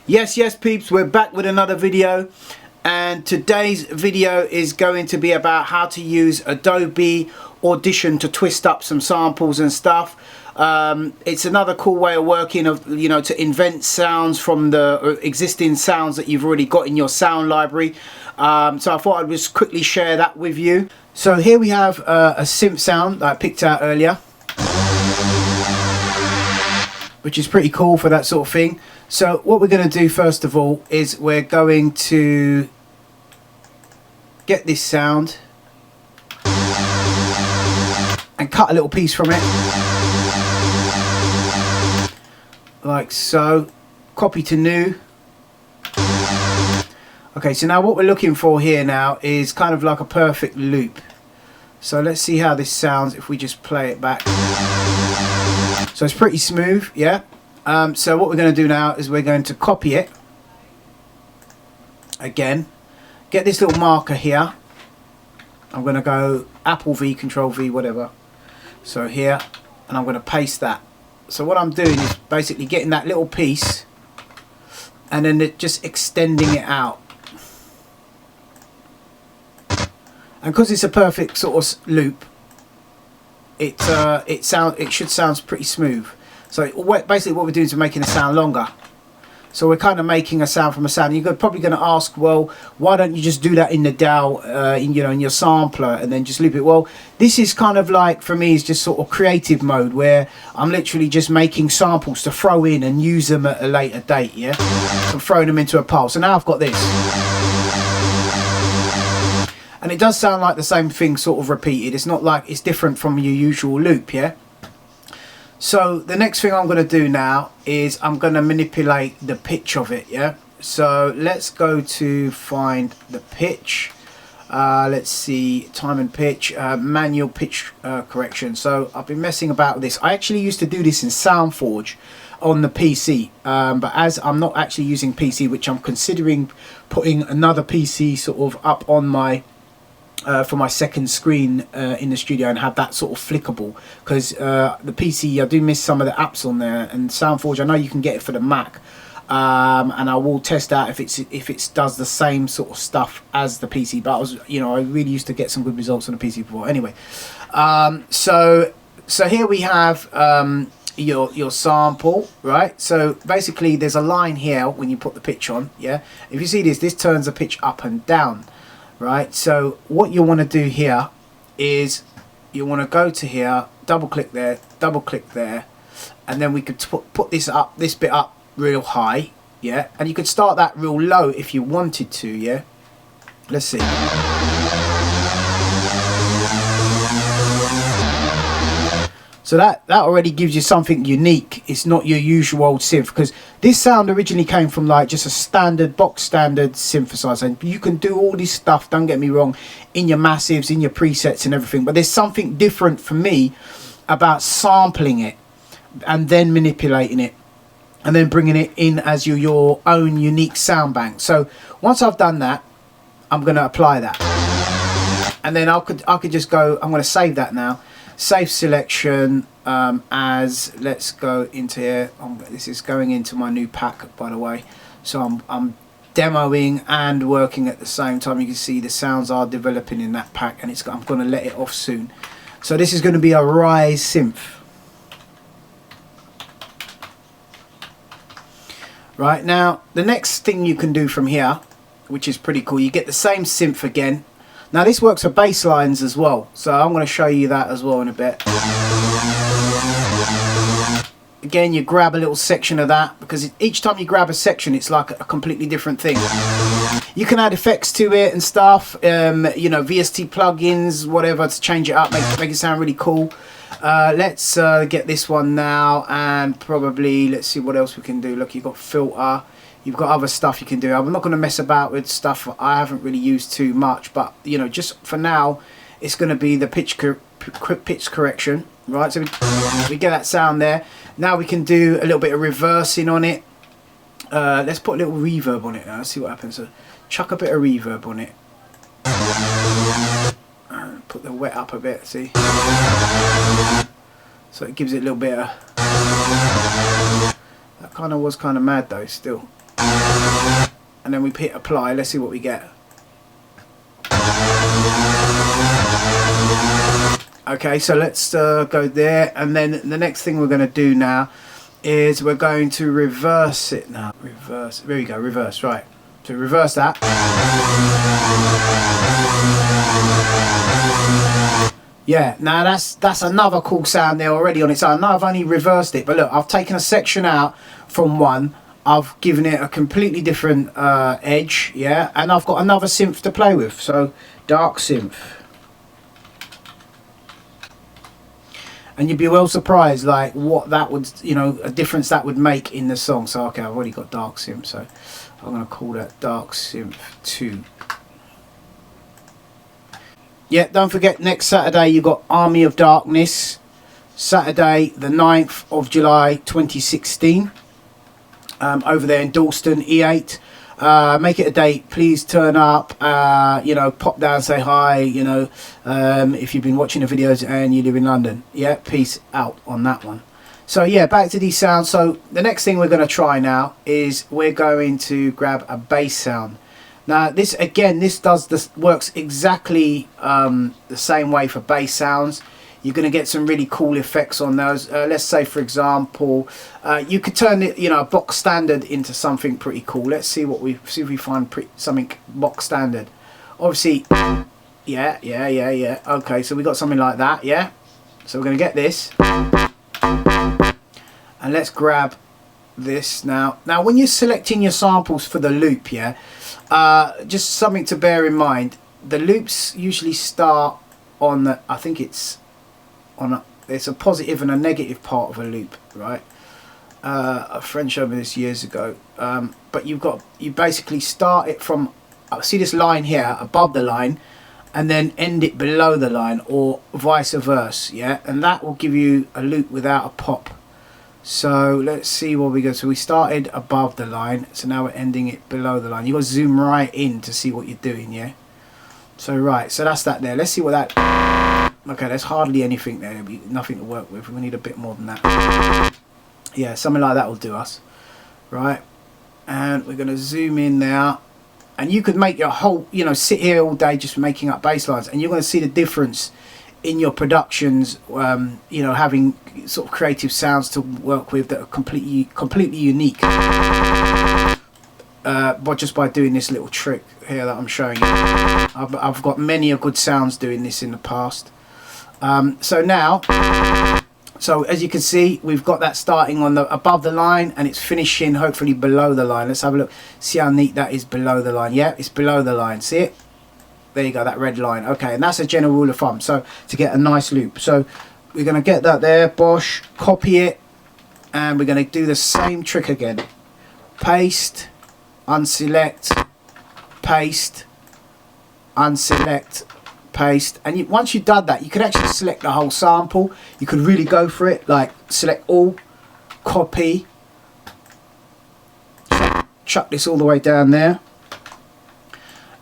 Yes peeps, we're back with another video, and today's video is going to be about how to use Adobe Audition to twist up some samples and stuff. It's another cool way of working, to invent sounds from the existing sounds that you've already got in your sound library. So I thought I'd just quickly share that with you. So here we have a synth sound that I picked out earlier, which is pretty cool for that sort of thing. So what we're going to do first of all is we're going to get this sound and cut a little piece from it, like so. Copy to new. Okay, so now what we're looking for here now is kind of like a perfect loop. So let's see how this sounds if we just play it back. So it's pretty smooth, yeah. So what we're going to do now is we're going to copy it again, get this little marker here. I'm going to go Apple V, Control V, whatever. So here, and I'm going to paste that. So what I'm doing is basically getting that little piece and then just extending it out. And because it's a perfect sort of loop, it should sound pretty smooth. So basically what we're doing is we're making a sound longer. So we're kind of making a sound from a sound. You're probably going to ask, well, why don't you just do that in the DAW, in your sampler, and then just loop it? Well, this is kind of like, for me, is just sort of creative mode, where I'm literally just making samples to throw in and use them at a later date, yeah? I'm throwing them into a pile. So now I've got this. And it does sound like the same thing sort of repeated. It's not like it's different from your usual loop, yeah? So the next thing I'm going to do now is I'm going to manipulate the pitch of it, yeah? So let's go to find the pitch. Let's see, time and pitch, manual pitch correction. So I've been messing about with this. I actually used to do this in SoundForge on the PC, but as I'm not actually using PC, which I'm considering putting another PC sort of up on my for my second screen in the studio and have that sort of flickable, because the PC, I do miss some of the apps on there, and SoundForge, I know you can get it for the Mac, and I will test out if it does the same sort of stuff as the PC. But I really used to get some good results on the PC before. Anyway, so here we have your sample, right? So basically there's a line here when you put the pitch on, yeah? If you see this turns the pitch up and down. Right, so what you want to do here is you want to go to here, double click there, and then we could put this bit up real high, yeah, and you could start that real low if you wanted to, yeah. Let's see. So that already gives you something unique. It's not your usual old synth, because this sound originally came from like just a box standard synthesizer. And you can do all this stuff, don't get me wrong, in your massives, in your presets and everything. But there's something different for me about sampling it and then manipulating it and then bringing it in as your own unique sound bank. So once I've done that, I'm going to apply that. And then I could just go, I'm going to save that now. Save selection as, let's go into here. This is going into my new pack, by the way. So I'm demoing and working at the same time. You can see the sounds are developing in that pack, and I'm going to let it off soon. So this is going to be a Rise synth. Right, now the next thing you can do from here, which is pretty cool, you get the same synth again. Now this works for bass lines as well, so I'm going to show you that as well in a bit. Again, you grab a little section of that, because each time you grab a section, it's like a completely different thing. You can add effects to it and stuff, VST plugins, whatever, to change it up, make it sound really cool. Let's get this one now, and probably let's see what else we can do. Look, you've got filter. You've got other stuff you can do. I'm not going to mess about with stuff I haven't really used too much, but just for now, it's going to be the pitch correction, right? So we get that sound there. Now we can do a little bit of reversing on it. Let's put a little reverb on it now. Let's see what happens. So chuck a bit of reverb on it. And put the wet up a bit. See. So it gives it a little bit of. That kind of was kind of mad though. Still. and then we hit apply. Let's see what we get. Okay, so let's go there, and then the next thing we're going to do now is we're going to reverse it now. Reverse, there we go, reverse, right. So reverse that. Yeah, now that's another cool sound there already on its own. Now I've only reversed it, but look, I've taken a section out from one, I've given it a completely different edge, yeah, and I've got another synth to play with, so dark synth. And you'd be well surprised, like, what that would, you know, a difference that would make in the song. So, okay, I've already got dark synth, so I'm going to call that dark synth 2. Yeah, don't forget, next Saturday you got Army of Darkness, Saturday the 9th of July 2016, over there in Dalston, E8. Make it a date, please turn up, you know, pop down, say hi, you know, if you've been watching the videos and you live in London. Yeah, peace out on that one. So yeah, back to these sounds. So the next thing we're going to try now is we're going to grab a bass sound. Now this, again, this works exactly the same way for bass sounds. You're going to get some really cool effects on those. Let's say, for example, you could turn it, you know, a box standard into something pretty cool. Let's see what we see if we find something box standard. Obviously, yeah. Okay, so we got something like that, yeah. So we're going to get this, and let's grab this now. Now, when you're selecting your samples for the loop, yeah, just something to bear in mind. The loops usually start on the, I think it's on there's a positive and a negative part of a loop, right? A friend showed me this years ago, but you basically start it from, see this line here above the line, and then end it below the line, or vice versa, yeah, and that will give you a loop without a pop. So let's see where we go. So we started above the line, so now we're ending it below the line. You got to zoom right in to see what you're doing, yeah. So right, so that's that there. Let's see what that. Okay, there's hardly anything there. There'll be nothing to work with. We need a bit more than that. Yeah, something like that will do us. Right, and we're going to zoom in now. And you could make your whole, you know, sit here all day just making up bass lines, and you're going to see the difference in your productions, you know, having sort of creative sounds to work with that are completely unique. But just by doing this little trick here that I'm showing you. I've got many a good sounds doing this in the past. So now, so as you can see, we've got that starting on the above the line, and it's finishing hopefully below the line. Let's have a look, see how neat that is below the line. Yeah, it's below the line, see it? There you go, that red line. Okay, and that's a general rule of thumb, so to get a nice loop. So we're going to get that there, bosh, copy it, and we're going to do the same trick again. Paste, unselect, paste, unselect, paste. And once you've done that, you can actually select the whole sample. You could really go for it, like select all, copy, chuck this all the way down there.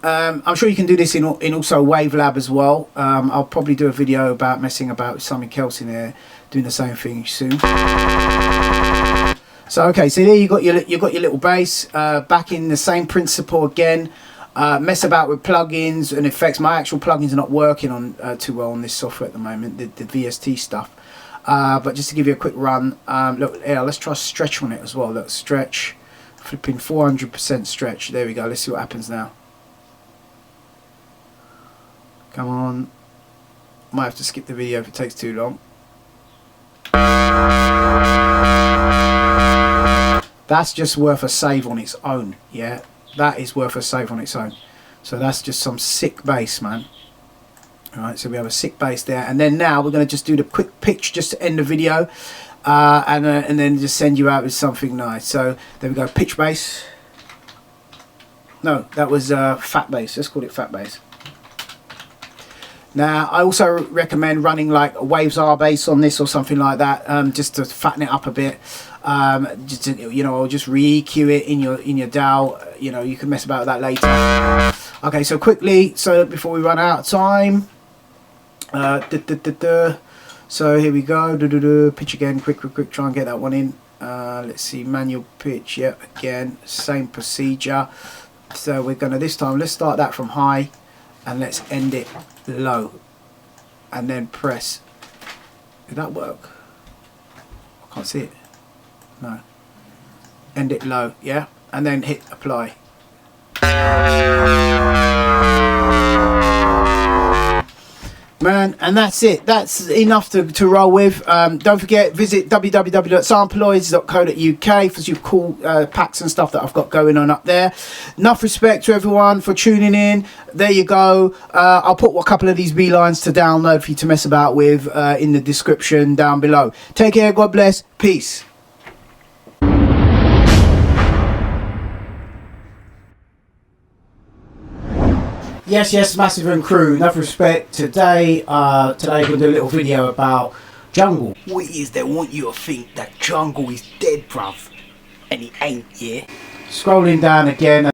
I'm sure you can do this in also Wavelab as well. I'll probably do a video about messing about with something else in there, doing the same thing soon. So okay, so there you got your little bass. Back in the same principle again. Mess about with plugins and effects. My actual plugins are not working on too well on this software at the moment, the VST stuff. But just to give you a quick run, look, yeah, let's try stretch on it as well. Look, stretch, flipping 400% stretch. There we go. Let's see what happens now. Come on. Might have to skip the video if it takes too long. That's just worth a save on its own, yeah. That is worth a save on its own. So that's just some sick bass, man. Alright, so we have a sick bass there. And then now we're going to just do the quick pitch just to end the video. And then just send you out with something nice. So there we go, pitch bass. No, that was fat bass. Let's call it fat bass. Now, I also recommend running like a Waves R bass on this or something like that, just to fatten it up a bit. Just to, you know, just re-EQ it in your DAW. You know, you can mess about with that later. Okay, so quickly, so before we run out of time, so here we go. Pitch again, quick, try and get that one in. let's see, manual pitch. Yeah, again, same procedure. So we're gonna, this time let's start that from high and let's end it low and then press. Did that work? I can't see it. No. End it low, yeah, and then hit apply. Man, and that's it. That's enough to roll with. Don't forget, visit www.sampleoids.co.uk for some cool packs and stuff that I've got going on up there. Enough respect to everyone for tuning in. There you go. I'll put a couple of these B-lines to download for you to mess about with in the description down below. Take care, God bless, peace. Yes, Massive and crew, enough respect. Today we're going to do a little video about jungle. What it is, they want you to think that jungle is dead, bruv. And it ain't, yeah? Scrolling down again.